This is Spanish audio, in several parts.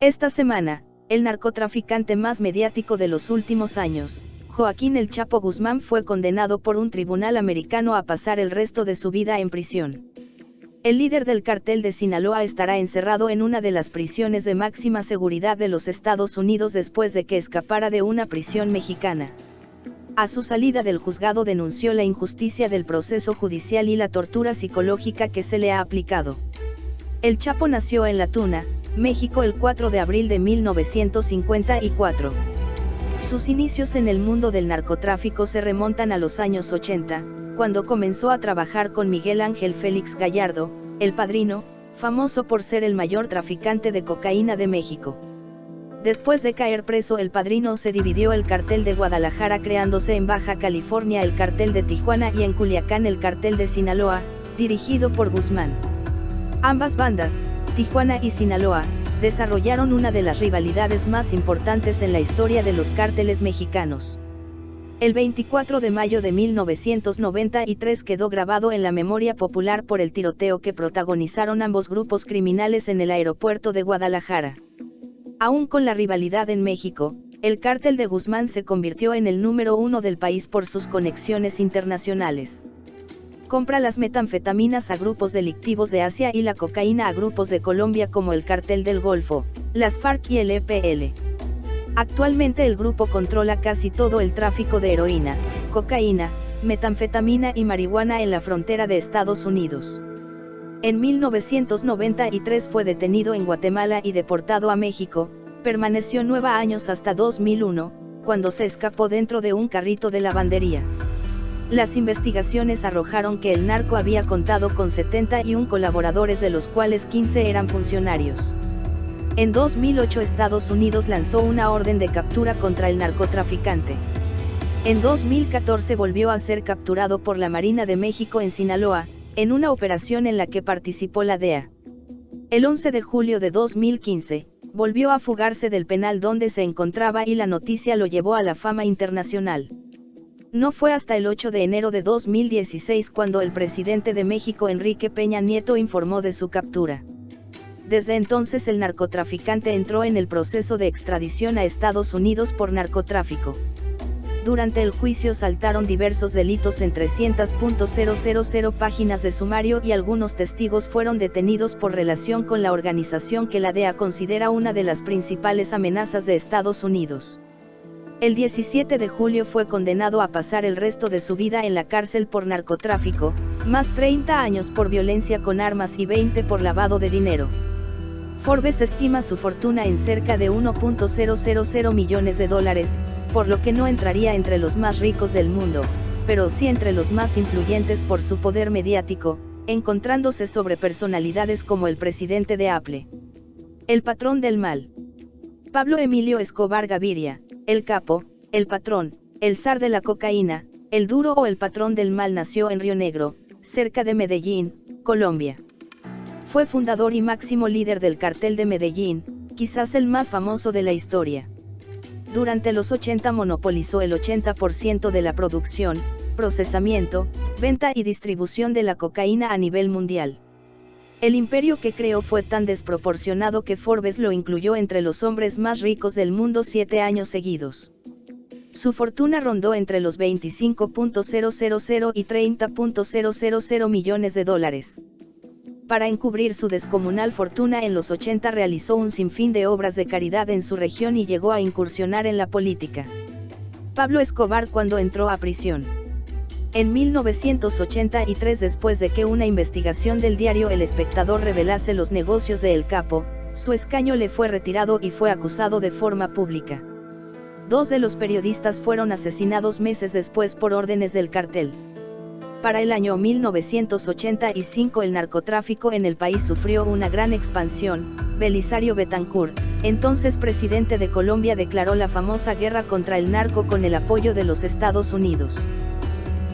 Esta semana, el narcotraficante más mediático de los últimos años, Joaquín El Chapo Guzmán, fue condenado por un tribunal americano a pasar el resto de su vida en prisión. El líder del cártel de Sinaloa estará encerrado en una de las prisiones de máxima seguridad de los Estados Unidos después de que escapara de una prisión mexicana. A su salida del juzgado denunció la injusticia del proceso judicial y la tortura psicológica que se le ha aplicado. El Chapo nació en La Tuna, México, el 4 de abril de 1954. Sus inicios en el mundo del narcotráfico se remontan a los años 80, cuando comenzó a trabajar con Miguel Ángel Félix Gallardo, El Padrino, famoso por ser el mayor traficante de cocaína de México. Después de caer preso El Padrino, se dividió el cartel de Guadalajara, creándose en Baja California el cartel de Tijuana y en Culiacán el cartel de Sinaloa, dirigido por Guzmán. Ambas bandas, Tijuana y Sinaloa, desarrollaron una de las rivalidades más importantes en la historia de los cárteles mexicanos. El 24 de mayo de 1993 quedó grabado en la memoria popular por el tiroteo que protagonizaron ambos grupos criminales en el aeropuerto de Guadalajara. Aún con la rivalidad en México, el cártel de Guzmán se convirtió en el número 1 del país por sus conexiones internacionales. Compra las metanfetaminas a grupos delictivos de Asia y la cocaína a grupos de Colombia como el Cartel del Golfo, las FARC y el EPL. Actualmente el grupo controla casi todo el tráfico de heroína, cocaína, metanfetamina y marihuana en la frontera de Estados Unidos. En 1993 fue detenido en Guatemala y deportado a México. Permaneció 9 años hasta 2001, cuando se escapó dentro de un carrito de lavandería. Las investigaciones arrojaron que el narco había contado con 71 colaboradores, de los cuales 15 eran funcionarios. En 2008 Estados Unidos lanzó una orden de captura contra el narcotraficante. En 2014 volvió a ser capturado por la Marina de México en Sinaloa, en una operación en la que participó la DEA. El 11 de julio de 2015, volvió a fugarse del penal donde se encontraba y la noticia lo llevó a la fama internacional. No fue hasta el 8 de enero de 2016 cuando el presidente de México, Enrique Peña Nieto, informó de su captura. Desde entonces el narcotraficante entró en el proceso de extradición a Estados Unidos por narcotráfico. Durante el juicio saltaron diversos delitos en 300.000 páginas de sumario y algunos testigos fueron detenidos por relación con la organización que la DEA considera una de las principales amenazas de Estados Unidos. El 17 de julio fue condenado a pasar el resto de su vida en la cárcel por narcotráfico, más 30 años por violencia con armas y 20 por lavado de dinero. Forbes estima su fortuna en cerca de $1.000 millones, por lo que no entraría entre los más ricos del mundo, pero sí entre los más influyentes por su poder mediático, encontrándose sobre personalidades como el presidente de Apple. El patrón del mal. Pablo Emilio Escobar Gaviria, el capo, el patrón, el zar de la cocaína, el duro o el patrón del mal, nació en Río Negro, cerca de Medellín, Colombia. Fue fundador y máximo líder del cartel de Medellín, quizás el más famoso de la historia. Durante los 80 monopolizó el 80% de la producción, procesamiento, venta y distribución de la cocaína a nivel mundial. El imperio que creó fue tan desproporcionado que Forbes lo incluyó entre los hombres más ricos del mundo 7 años seguidos. Su fortuna rondó entre los 25.000 y 30.000 millones de dólares. Para encubrir su descomunal fortuna, en los 80 realizó un sinfín de obras de caridad en su región y llegó a incursionar en la política. Pablo Escobar, cuando entró a prisión en 1983, después de que una investigación del diario El Espectador revelase los negocios de El Capo, su escaño le fue retirado y fue acusado de forma pública. 2 de los periodistas fueron asesinados meses después por órdenes del cartel. Para el año 1985 el narcotráfico en el país sufrió una gran expansión. Belisario Betancur, entonces presidente de Colombia, declaró la famosa guerra contra el narco con el apoyo de los Estados Unidos.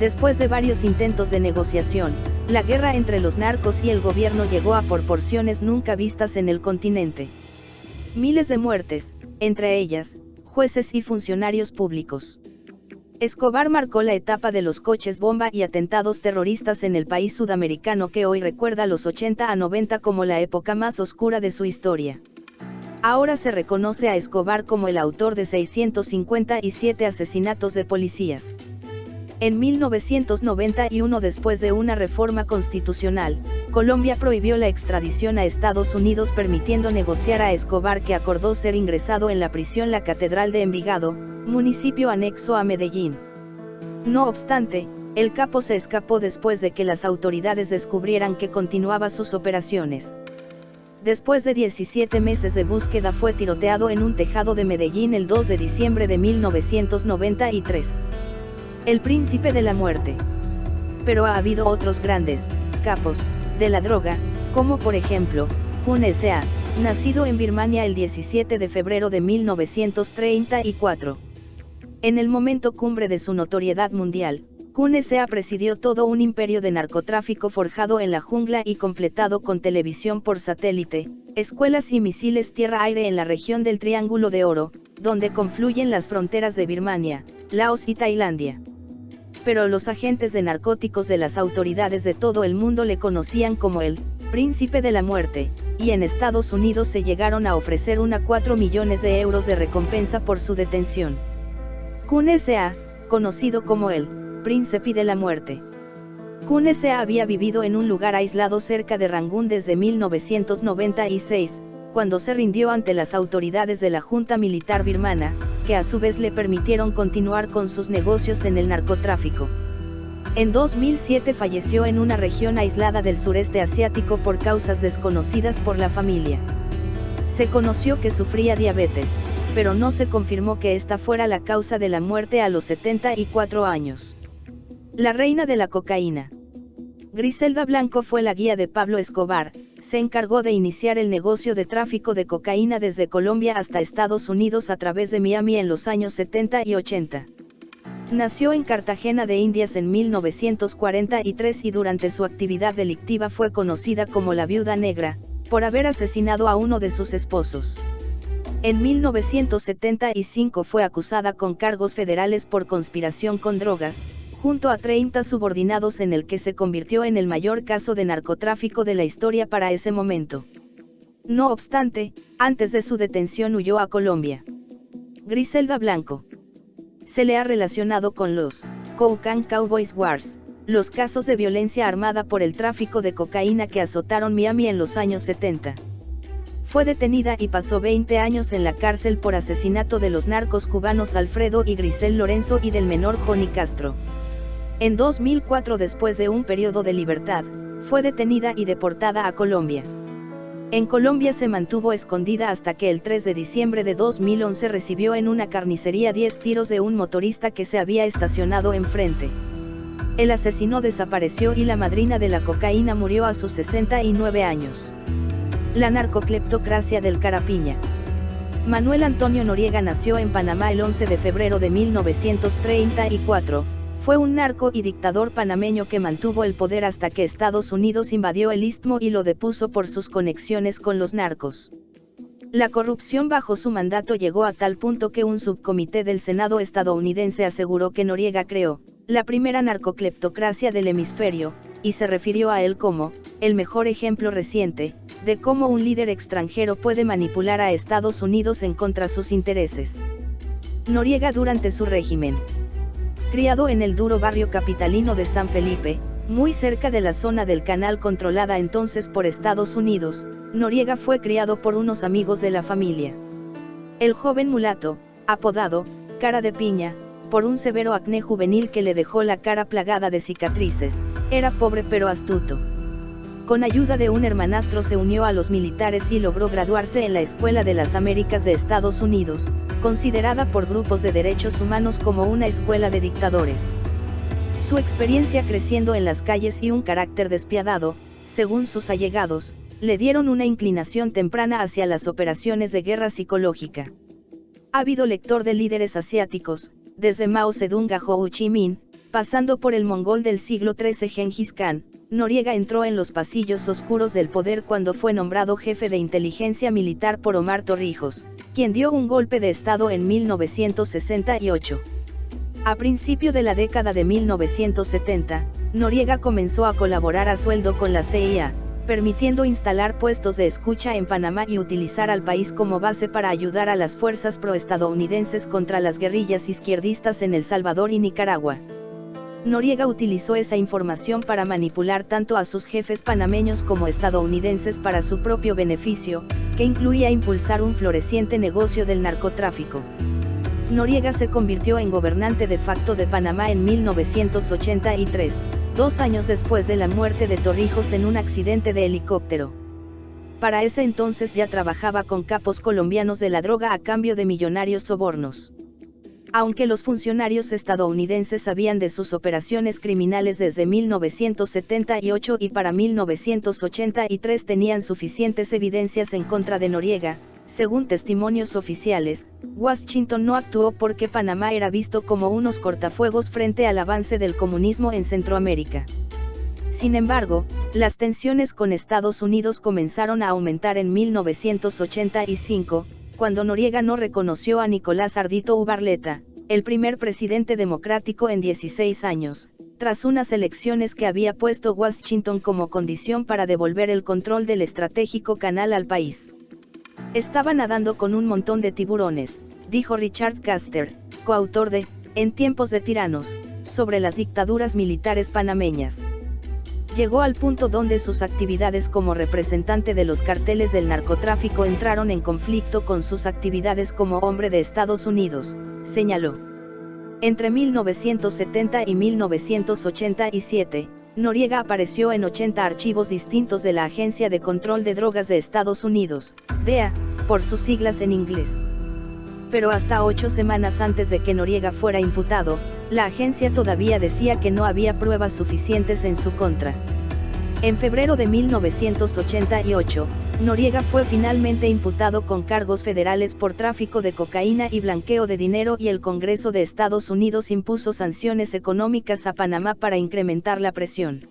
Después de varios intentos de negociación, la guerra entre los narcos y el gobierno llegó a proporciones nunca vistas en el continente. Miles de muertes, entre ellas, jueces y funcionarios públicos. Escobar marcó la etapa de los coches bomba y atentados terroristas en el país sudamericano, que hoy recuerda los 80 a 90 como la época más oscura de su historia. Ahora se reconoce a Escobar como el autor de 657 asesinatos de policías. En 1991, después de una reforma constitucional, Colombia prohibió la extradición a Estados Unidos, permitiendo negociar a Escobar, que acordó ser ingresado en la prisión La Catedral de Envigado, municipio anexo a Medellín. No obstante, el capo se escapó después de que las autoridades descubrieran que continuaba sus operaciones. Después de 17 meses de búsqueda, fue tiroteado en un tejado de Medellín el 2 de diciembre de 1993. El príncipe de la muerte. Pero ha habido otros grandes capos de la droga, como por ejemplo, Kun S.A., nacido en Birmania el 17 de febrero de 1934. En el momento cumbre de su notoriedad mundial, Kun S.A. presidió todo un imperio de narcotráfico forjado en la jungla y completado con televisión por satélite, escuelas y misiles tierra-aire en la región del Triángulo de Oro, donde confluyen las fronteras de Birmania, Laos y Tailandia. Pero los agentes de narcóticos de las autoridades de todo el mundo le conocían como el príncipe de la muerte, y en Estados Unidos se llegaron a ofrecer 4 millones de euros de recompensa por su detención. Kun S.A., conocido como el príncipe de la muerte. Kun S.A. había vivido en un lugar aislado cerca de Rangún desde 1996, cuando se rindió ante las autoridades de la Junta Militar birmana, que a su vez le permitieron continuar con sus negocios en el narcotráfico. En 2007 falleció en una región aislada del sureste asiático por causas desconocidas por la familia. Se conoció que sufría diabetes, pero no se confirmó que esta fuera la causa de la muerte a los 74 años. La reina de la cocaína. Griselda Blanco fue la guía de Pablo Escobar. Se encargó de iniciar el negocio de tráfico de cocaína desde Colombia hasta Estados Unidos a través de Miami en los años 70 y 80. Nació en Cartagena de Indias en 1943 y durante su actividad delictiva fue conocida como la Viuda Negra, por haber asesinado a uno de sus esposos. En 1975 fue acusada con cargos federales por conspiración con drogas, junto a 30 subordinados, en el que se convirtió en el mayor caso de narcotráfico de la historia para ese momento. No obstante, antes de su detención huyó a Colombia. Griselda Blanco. Se le ha relacionado con los Cocaine Cowboys Wars, los casos de violencia armada por el tráfico de cocaína que azotaron Miami en los años 70. Fue detenida y pasó 20 años en la cárcel por asesinato de los narcos cubanos Alfredo y Grisel Lorenzo y del menor Johnny Castro. En 2004, después de un periodo de libertad, fue detenida y deportada a Colombia. En Colombia se mantuvo escondida hasta que el 3 de diciembre de 2011 recibió en una carnicería 10 tiros de un motorista que se había estacionado enfrente. El asesino desapareció y la madrina de la cocaína murió a sus 69 años. La narcocleptocracia del Carapiña. Manuel Antonio Noriega nació en Panamá el 11 de febrero de 1934. Fue un narco y dictador panameño que mantuvo el poder hasta que Estados Unidos invadió el Istmo y lo depuso por sus conexiones con los narcos. La corrupción bajo su mandato llegó a tal punto que un subcomité del Senado estadounidense aseguró que Noriega creó la primera narcocleptocracia del hemisferio, y se refirió a él como el mejor ejemplo reciente de cómo un líder extranjero puede manipular a Estados Unidos en contra de sus intereses. Noriega durante su régimen. Criado en el duro barrio capitalino de San Felipe, muy cerca de la zona del Canal controlada entonces por Estados Unidos, Noriega fue criado por unos amigos de la familia. El joven mulato, apodado Cara de Piña, por un severo acné juvenil que le dejó la cara plagada de cicatrices, era pobre pero astuto. Con ayuda de un hermanastro se unió a los militares y logró graduarse en la Escuela de las Américas de Estados Unidos, considerada por grupos de derechos humanos como una escuela de dictadores. Su experiencia creciendo en las calles y un carácter despiadado, según sus allegados, le dieron una inclinación temprana hacia las operaciones de guerra psicológica. Ávido lector de líderes asiáticos, desde Mao Zedong a Ho Chi Minh, pasando por el mongol del siglo XIII Gengis Khan, Noriega entró en los pasillos oscuros del poder cuando fue nombrado jefe de inteligencia militar por Omar Torrijos, quien dio un golpe de estado en 1968. A principio de la década de 1970, Noriega comenzó a colaborar a sueldo con la CIA, permitiendo instalar puestos de escucha en Panamá y utilizar al país como base para ayudar a las fuerzas proestadounidenses contra las guerrillas izquierdistas en El Salvador y Nicaragua. Noriega utilizó esa información para manipular tanto a sus jefes panameños como estadounidenses para su propio beneficio, que incluía impulsar un floreciente negocio del narcotráfico. Noriega se convirtió en gobernante de facto de Panamá en 1983, 2 años después de la muerte de Torrijos en un accidente de helicóptero. Para ese entonces ya trabajaba con capos colombianos de la droga a cambio de millonarios sobornos. Aunque los funcionarios estadounidenses sabían de sus operaciones criminales desde 1978 y para 1983 tenían suficientes evidencias en contra de Noriega, según testimonios oficiales, Washington no actuó porque Panamá era visto como unos cortafuegos frente al avance del comunismo en Centroamérica. Sin embargo, las tensiones con Estados Unidos comenzaron a aumentar en 1985, cuando Noriega no reconoció a Nicolás Ardito Ubarleta, el primer presidente democrático en 16 años, tras unas elecciones que había puesto Washington como condición para devolver el control del estratégico canal al país. Estaba nadando con un montón de tiburones, dijo Richard Caster, coautor de En tiempos de tiranos, sobre las dictaduras militares panameñas. Llegó al punto donde sus actividades como representante de los carteles del narcotráfico entraron en conflicto con sus actividades como hombre de Estados Unidos, señaló. Entre 1970 y 1987, Noriega apareció en 80 archivos distintos de la Agencia de Control de Drogas de Estados Unidos, DEA, por sus siglas en inglés. Pero hasta 8 semanas antes de que Noriega fuera imputado, la agencia todavía decía que no había pruebas suficientes en su contra. En febrero de 1988, Noriega fue finalmente imputado con cargos federales por tráfico de cocaína y blanqueo de dinero y el Congreso de Estados Unidos impuso sanciones económicas a Panamá para incrementar la presión.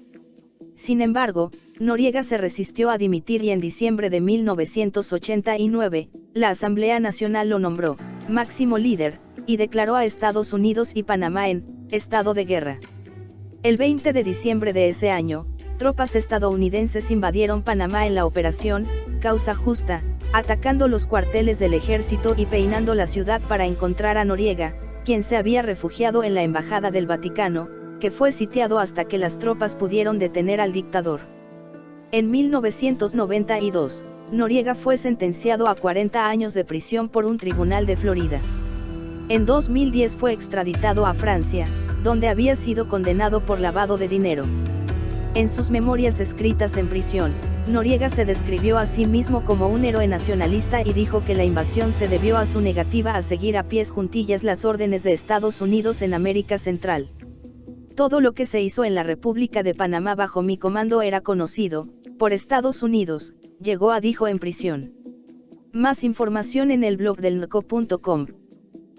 Sin embargo, Noriega se resistió a dimitir y en diciembre de 1989, la Asamblea Nacional lo nombró máximo líder, y declaró a Estados Unidos y Panamá en estado de guerra. El 20 de diciembre de ese año, tropas estadounidenses invadieron Panamá en la operación Causa Justa, atacando los cuarteles del ejército y peinando la ciudad para encontrar a Noriega, quien se había refugiado en la Embajada del Vaticano, que fue sitiado hasta que las tropas pudieron detener al dictador. En 1992, Noriega fue sentenciado a 40 años de prisión por un tribunal de Florida. En 2010 fue extraditado a Francia, donde había sido condenado por lavado de dinero. En sus memorias escritas en prisión, Noriega se describió a sí mismo como un héroe nacionalista y dijo que la invasión se debió a su negativa a seguir a pies juntillas las órdenes de Estados Unidos en América Central. Todo lo que se hizo en la República de Panamá bajo mi comando era conocido por Estados Unidos, dijo en prisión. Más información en el blog del narco.com.